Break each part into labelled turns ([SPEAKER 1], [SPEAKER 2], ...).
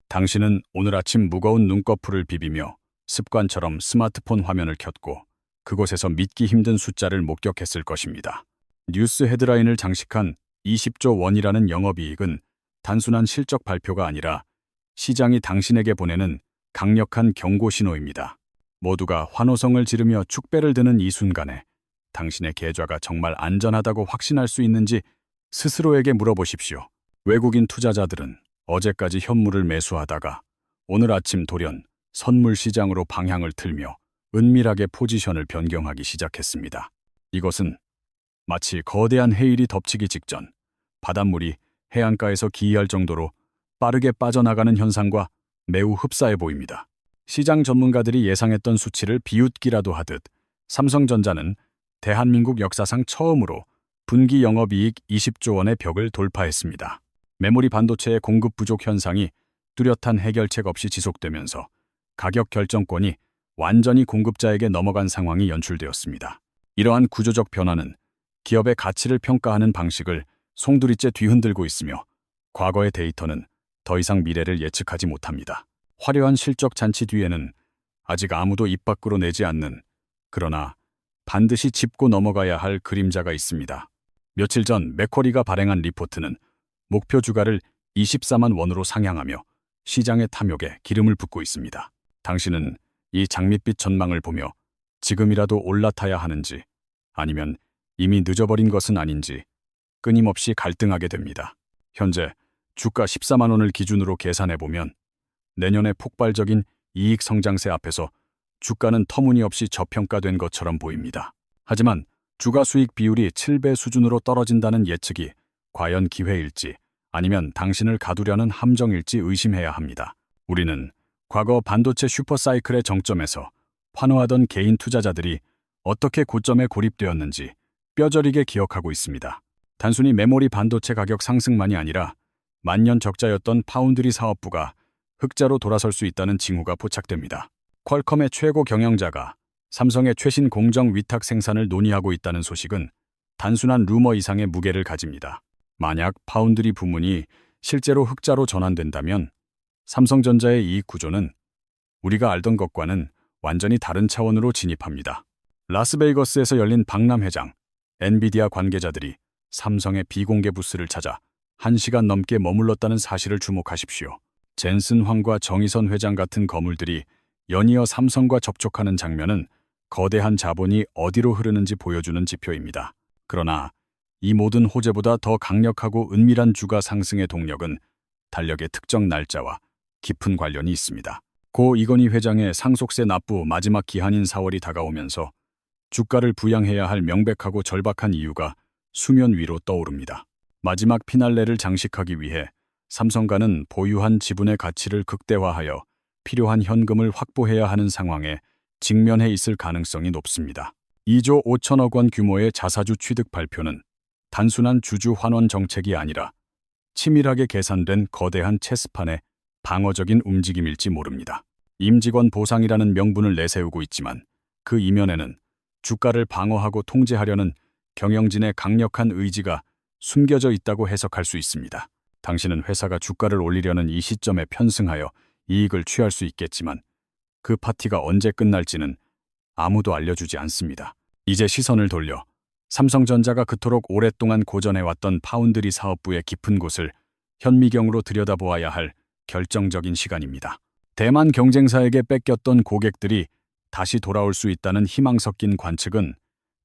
[SPEAKER 1] 당신은 오늘 아침 무거운 눈꺼풀을 비비며 습관처럼 스마트폰 화면을 켰고 그곳에서 믿기 힘든 숫자를 목격했을 것입니다. 뉴스 헤드라인을 장식한 20조 원이라는 영업이익은 단순한 실적 발표가 아니라 시장이 당신에게 보내는 강력한 경고 신호입니다. 모두가 환호성을 지르며 축배를 드는 이 순간에 당신의 계좌가 정말 안전하다고 확신할 수 있는지 스스로에게 물어보십시오. 외국인 투자자들은 어제까지 현물을 매수하다가 오늘 아침 돌연 선물 시장으로 방향을 틀며 은밀하게 포지션을 변경하기 시작했습니다. 이것은 마치 거대한 해일이 덮치기 직전 바닷물이 해안가에서 기이할 정도로 빠르게 빠져나가는 현상과 매우 흡사해 보입니다. 시장 전문가들이 예상했던 수치를 비웃기라도 하듯 삼성전자는 대한민국 역사상 처음으로 분기 영업이익 20조 원의 벽을 돌파했습니다. 메모리 반도체의 공급 부족 현상이 뚜렷한 해결책 없이 지속되면서 가격 결정권이 완전히 공급자에게 넘어간 상황이 연출되었습니다. 이러한 구조적 변화는 기업의 가치를 평가하는 방식을 송두리째 뒤흔들고 있으며 과거의 데이터는 더 이상 미래를 예측하지 못합니다. 화려한 실적 잔치 뒤에는 아직 아무도 입 밖으로 내지 않는, 그러나 반드시 짚고 넘어가야 할 그림자가 있습니다. 며칠 전 맥쿼리가 발행한 리포트는 목표 주가를 24만 원으로 상향하며 시장의 탐욕에 기름을 붓고 있습니다. 당신은 이 장밋빛 전망을 보며 지금이라도 올라타야 하는지 아니면 이미 늦어버린 것은 아닌지 끊임없이 갈등하게 됩니다. 현재 주가 14만 원을 기준으로 계산해보면 내년의 폭발적인 이익 성장세 앞에서 주가는 터무니없이 저평가된 것처럼 보입니다. 하지만 주가 수익 비율이 7배 수준으로 떨어진다는 예측이 과연 기회일지 아니면 당신을 가두려는 함정일지 의심해야 합니다. 우리는 과거 반도체 슈퍼사이클의 정점에서 환호하던 개인 투자자들이 어떻게 고점에 고립되었는지 뼈저리게 기억하고 있습니다. 단순히 메모리 반도체 가격 상승만이 아니라 만년 적자였던 파운드리 사업부가 흑자로 돌아설 수 있다는 징후가 포착됩니다. 퀄컴의 최고 경영자가 삼성의 최신 공정 위탁 생산을 논의하고 있다는 소식은 단순한 루머 이상의 무게를 가집니다. 만약 파운드리 부문이 실제로 흑자로 전환된다면 삼성전자의 이익 구조는 우리가 알던 것과는 완전히 다른 차원으로 진입합니다. 라스베이거스에서 열린 박람 회장, 엔비디아 관계자들이 삼성의 비공개 부스를 찾아 1시간 넘게 머물렀다는 사실을 주목하십시오. 젠슨 황과 정의선 회장 같은 거물들이 연이어 삼성과 접촉하는 장면은 거대한 자본이 어디로 흐르는지 보여주는 지표입니다. 그러나 이 모든 호재보다 더 강력하고 은밀한 주가 상승의 동력은 달력의 특정 날짜와 깊은 관련이 있습니다. 고 이건희 회장의 상속세 납부 마지막 기한인 4월이 다가오면서 주가를 부양해야 할 명백하고 절박한 이유가 수면 위로 떠오릅니다. 마지막 피날레를 장식하기 위해 삼성가는 보유한 지분의 가치를 극대화하여 필요한 현금을 확보해야 하는 상황에 직면해 있을 가능성이 높습니다. 2조 5천억 원 규모의 자사주 취득 발표는 단순한 주주 환원 정책이 아니라 치밀하게 계산된 거대한 체스판의 방어적인 움직임일지 모릅니다. 임직원 보상이라는 명분을 내세우고 있지만 그 이면에는 주가를 방어하고 통제하려는 경영진의 강력한 의지가 숨겨져 있다고 해석할 수 있습니다. 당신은 회사가 주가를 올리려는 이 시점에 편승하여 이익을 취할 수 있겠지만 그 파티가 언제 끝날지는 아무도 알려주지 않습니다. 이제 시선을 돌려 삼성전자가 그토록 오랫동안 고전해왔던 파운드리 사업부의 깊은 곳을 현미경으로 들여다보아야 할 결정적인 시간입니다. 대만 경쟁사에게 뺏겼던 고객들이 다시 돌아올 수 있다는 희망 섞인 관측은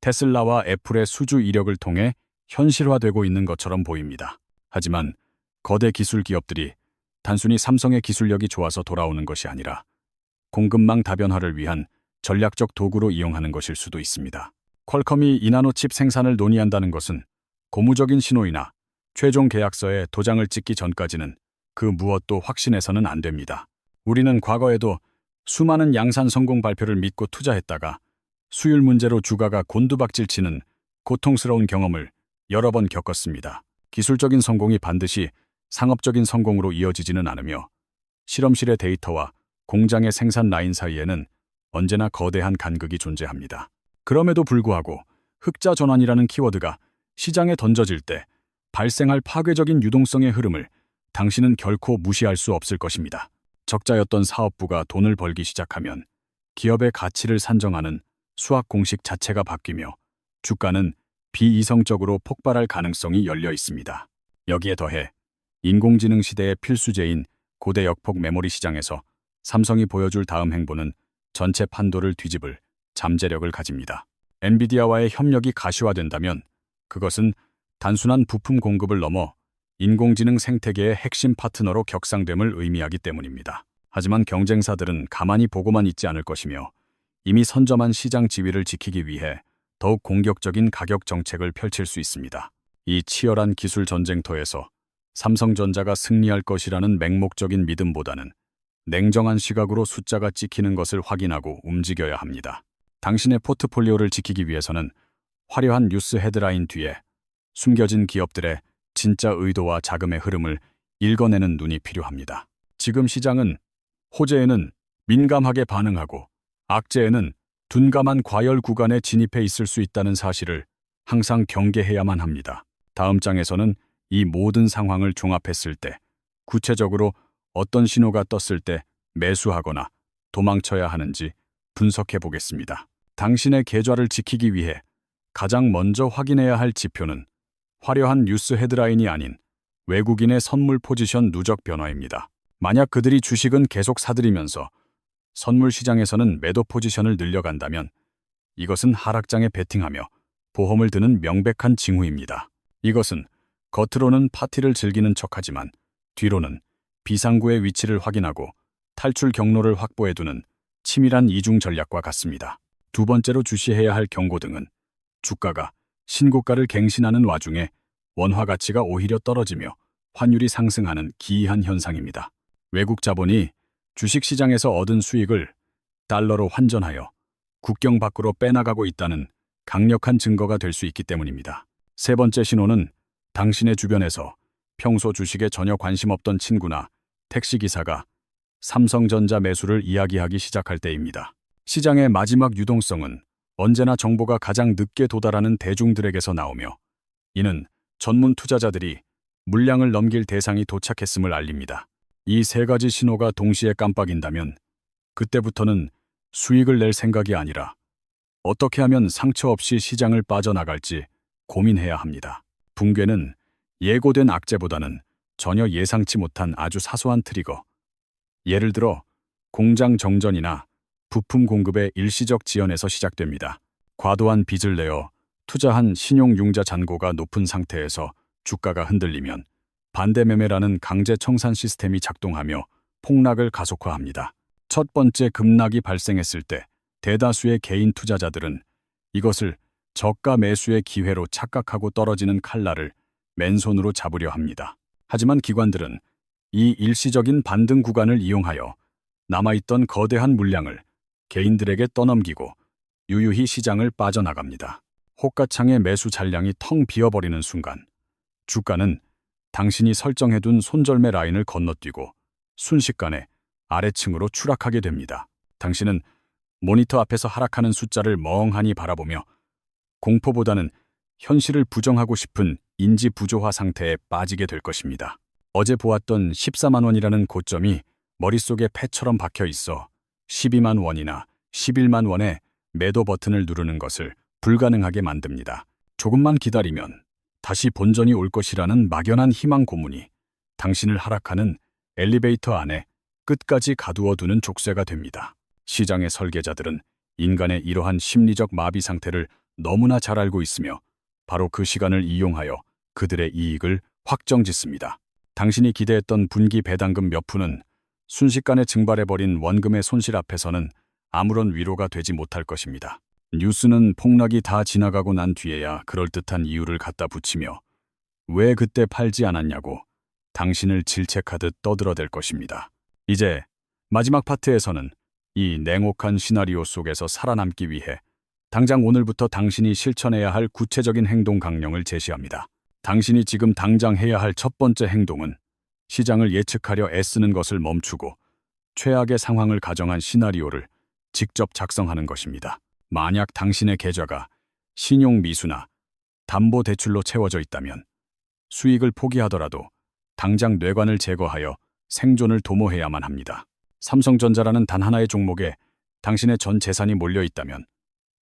[SPEAKER 1] 테슬라와 애플의 수주 이력을 통해 현실화되고 있는 것처럼 보입니다. 하지만 거대 기술 기업들이 단순히 삼성의 기술력이 좋아서 돌아오는 것이 아니라 공급망 다변화를 위한 전략적 도구로 이용하는 것일 수도 있습니다. 퀄컴이 이나노칩 생산을 논의한다는 것은 고무적인 신호이나 최종 계약서에 도장을 찍기 전까지는 그 무엇도 확신해서는 안 됩니다. 우리는 과거에도 수많은 양산 성공 발표를 믿고 투자했다가 수율 문제로 주가가 곤두박질치는 고통스러운 경험을 여러 번 겪었습니다. 기술적인 성공이 반드시 상업적인 성공으로 이어지지는 않으며 실험실의 데이터와 공장의 생산 라인 사이에는 언제나 거대한 간극이 존재합니다. 그럼에도 불구하고 흑자 전환이라는 키워드가 시장에 던져질 때 발생할 파괴적인 유동성의 흐름을 당신은 결코 무시할 수 없을 것입니다. 적자였던 사업부가 돈을 벌기 시작하면 기업의 가치를 산정하는 수학 공식 자체가 바뀌며 주가는 비이성적으로 폭발할 가능성이 열려 있습니다. 여기에 더해 인공지능 시대의 필수제인 고대 역폭 메모리 시장에서 삼성이 보여줄 다음 행보는 전체 판도를 뒤집을 잠재력을 가집니다. 엔비디아와의 협력이 가시화된다면 그것은 단순한 부품 공급을 넘어 인공지능 생태계의 핵심 파트너로 격상됨을 의미하기 때문입니다. 하지만 경쟁사들은 가만히 보고만 있지 않을 것이며 이미 선점한 시장 지위를 지키기 위해 더욱 공격적인 가격 정책을 펼칠 수 있습니다. 이 치열한 기술 전쟁터에서 삼성전자가 승리할 것이라는 맹목적인 믿음보다는 냉정한 시각으로 숫자가 찍히는 것을 확인하고 움직여야 합니다. 당신의 포트폴리오를 지키기 위해서는 화려한 뉴스 헤드라인 뒤에 숨겨진 기업들의 진짜 의도와 자금의 흐름을 읽어내는 눈이 필요합니다. 지금 시장은 호재에는 민감하게 반응하고 악재에는 둔감한 과열 구간에 진입해 있을 수 있다는 사실을 항상 경계해야만 합니다. 다음 장에서는 이 모든 상황을 종합했을 때 구체적으로 어떤 신호가 떴을 때 매수하거나 도망쳐야 하는지 분석해 보겠습니다. 당신의 계좌를 지키기 위해 가장 먼저 확인해야 할 지표는 화려한 뉴스 헤드라인이 아닌 외국인의 선물 포지션 누적 변화입니다. 만약 그들이 주식은 계속 사들이면서 선물 시장에서는 매도 포지션을 늘려간다면 이것은 하락장에 베팅하며 보험을 드는 명백한 징후입니다. 이것은 겉으로는 파티를 즐기는 척하지만 뒤로는 비상구의 위치를 확인하고 탈출 경로를 확보해두는 치밀한 이중 전략과 같습니다. 두 번째로 주시해야 할 경고등은 주가가 신고가를 갱신하는 와중에 원화 가치가 오히려 떨어지며 환율이 상승하는 기이한 현상입니다. 외국 자본이 주식시장에서 얻은 수익을 달러로 환전하여 국경 밖으로 빼나가고 있다는 강력한 증거가 될 수 있기 때문입니다. 세 번째 신호는 당신의 주변에서 평소 주식에 전혀 관심 없던 친구나 택시기사가 삼성전자 매수를 이야기하기 시작할 때입니다. 시장의 마지막 유동성은 언제나 정보가 가장 늦게 도달하는 대중들에게서 나오며 이는 전문 투자자들이 물량을 넘길 대상이 도착했음을 알립니다. 이 세 가지 신호가 동시에 깜빡인다면 그때부터는 수익을 낼 생각이 아니라 어떻게 하면 상처 없이 시장을 빠져나갈지 고민해야 합니다. 붕괴는 예고된 악재보다는 전혀 예상치 못한 아주 사소한 트리거, 예를 들어 공장 정전이나 부품 공급의 일시적 지연에서 시작됩니다. 과도한 빚을 내어 투자한 신용융자 잔고가 높은 상태에서 주가가 흔들리면 반대매매라는 강제 청산 시스템이 작동하며 폭락을 가속화합니다. 첫 번째 급락이 발생했을 때 대다수의 개인 투자자들은 이것을 저가 매수의 기회로 착각하고 떨어지는 칼날을 맨손으로 잡으려 합니다. 하지만 기관들은 이 일시적인 반등 구간을 이용하여 남아있던 거대한 물량을 개인들에게 떠넘기고 유유히 시장을 빠져나갑니다. 호가창의 매수 잔량이 텅 비어버리는 순간 주가는 당신이 설정해둔 손절매 라인을 건너뛰고 순식간에 아래층으로 추락하게 됩니다. 당신은 모니터 앞에서 하락하는 숫자를 멍하니 바라보며 공포보다는 현실을 부정하고 싶은 인지 부조화 상태에 빠지게 될 것입니다. 어제 보았던 14만 원이라는 고점이 머릿속에 패처럼 박혀 있어 12만 원이나 11만 원의 매도 버튼을 누르는 것을 불가능하게 만듭니다. 조금만 기다리면 다시 본전이 올 것이라는 막연한 희망 고문이 당신을 하락하는 엘리베이터 안에 끝까지 가두어두는 족쇄가 됩니다. 시장의 설계자들은 인간의 이러한 심리적 마비 상태를 너무나 잘 알고 있으며 바로 그 시간을 이용하여 그들의 이익을 확정짓습니다. 당신이 기대했던 분기 배당금 몇 푼은 순식간에 증발해버린 원금의 손실 앞에서는 아무런 위로가 되지 못할 것입니다. 뉴스는 폭락이 다 지나가고 난 뒤에야 그럴듯한 이유를 갖다 붙이며 왜 그때 팔지 않았냐고 당신을 질책하듯 떠들어댈 것입니다. 이제 마지막 파트에서는 이 냉혹한 시나리오 속에서 살아남기 위해 당장 오늘부터 당신이 실천해야 할 구체적인 행동 강령을 제시합니다. 당신이 지금 당장 해야 할 첫 번째 행동은 시장을 예측하려 애쓰는 것을 멈추고 최악의 상황을 가정한 시나리오를 직접 작성하는 것입니다. 만약 당신의 계좌가 신용 미수나 담보대출로 채워져 있다면 수익을 포기하더라도 당장 뇌관을 제거하여 생존을 도모해야만 합니다. 삼성전자라는 단 하나의 종목에 당신의 전 재산이 몰려 있다면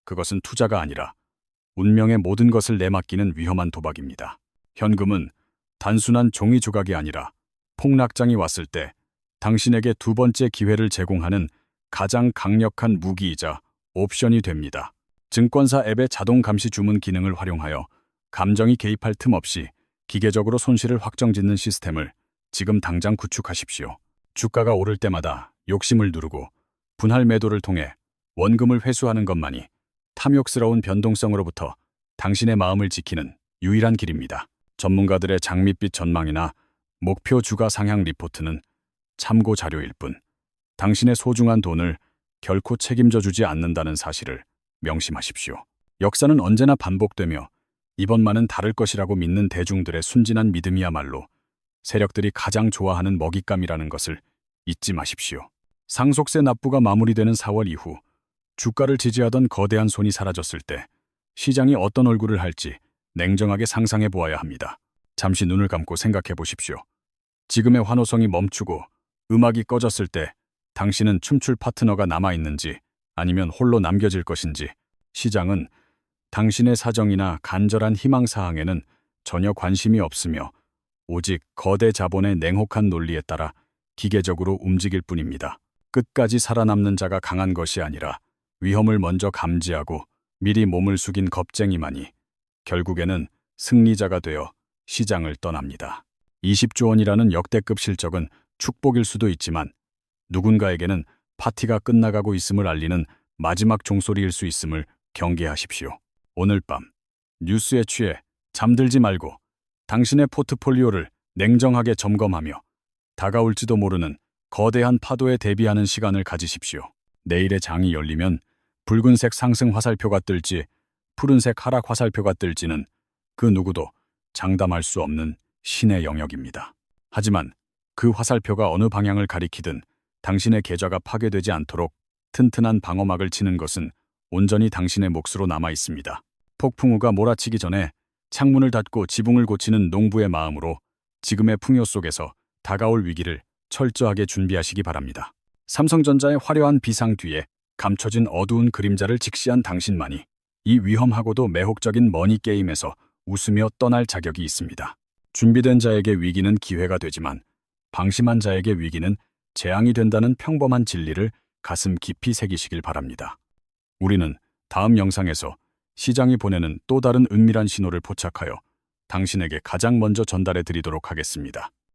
[SPEAKER 1] 그것은 투자가 아니라 운명의 모든 것을 내맡기는 위험한 도박입니다. 현금은 단순한 종이 조각이 아니라 폭락장이 왔을 때 당신에게 두 번째 기회를 제공하는 가장 강력한 무기이자 옵션이 됩니다. 증권사 앱의 자동 감시 주문 기능을 활용하여 감정이 개입할 틈 없이 기계적으로 손실을 확정짓는 시스템을 지금 당장 구축하십시오. 주가가 오를 때마다 욕심을 누르고 분할 매도를 통해 원금을 회수하는 것만이 탐욕스러운 변동성으로부터 당신의 마음을 지키는 유일한 길입니다. 전문가들의 장밋빛 전망이나 목표 주가 상향 리포트는 참고 자료일 뿐 당신의 소중한 돈을 결코 책임져 주지 않는다는 사실을 명심하십시오. 역사는 언제나 반복되며 이번만은 다를 것이라고 믿는 대중들의 순진한 믿음이야말로 세력들이 가장 좋아하는 먹잇감이라는 것을 잊지 마십시오. 상속세 납부가 마무리되는 4월 이후 주가를 지지하던 거대한 손이 사라졌을 때 시장이 어떤 얼굴을 할지 냉정하게 상상해 보아야 합니다. 잠시 눈을 감고 생각해 보십시오. 지금의 환호성이 멈추고 음악이 꺼졌을 때 당신은 춤출 파트너가 남아있는지 아니면 홀로 남겨질 것인지, 시장은 당신의 사정이나 간절한 희망사항에는 전혀 관심이 없으며 오직 거대 자본의 냉혹한 논리에 따라 기계적으로 움직일 뿐입니다. 끝까지 살아남는 자가 강한 것이 아니라 위험을 먼저 감지하고 미리 몸을 숙인 겁쟁이만이 결국에는 승리자가 되어 시장을 떠납니다. 20조 원이라는 역대급 실적은 축복일 수도 있지만 누군가에게는 파티가 끝나가고 있음을 알리는 마지막 종소리일 수 있음을 경계하십시오. 오늘 밤 뉴스에 취해 잠들지 말고 당신의 포트폴리오를 냉정하게 점검하며 다가올지도 모르는 거대한 파도에 대비하는 시간을 가지십시오. 내일의 장이 열리면 붉은색 상승 화살표가 뜰지 푸른색 하락 화살표가 뜰지는 그 누구도 장담할 수 없는 신의 영역입니다. 하지만 그 화살표가 어느 방향을 가리키든 당신의 계좌가 파괴되지 않도록 튼튼한 방어막을 치는 것은 온전히 당신의 몫으로 남아 있습니다. 폭풍우가 몰아치기 전에 창문을 닫고 지붕을 고치는 농부의 마음으로 지금의 풍요 속에서 다가올 위기를 철저하게 준비하시기 바랍니다. 삼성전자의 화려한 비상 뒤에 감춰진 어두운 그림자를 직시한 당신만이 이 위험하고도 매혹적인 머니게임에서 웃으며 떠날 자격이 있습니다. 준비된 자에게 위기는 기회가 되지만 방심한 자에게 위기는 재앙이 된다는 평범한 진리를 가슴 깊이 새기시길 바랍니다. 우리는 다음 영상에서 시장이 보내는 또 다른 은밀한 신호를 포착하여 당신에게 가장 먼저 전달해 드리도록 하겠습니다.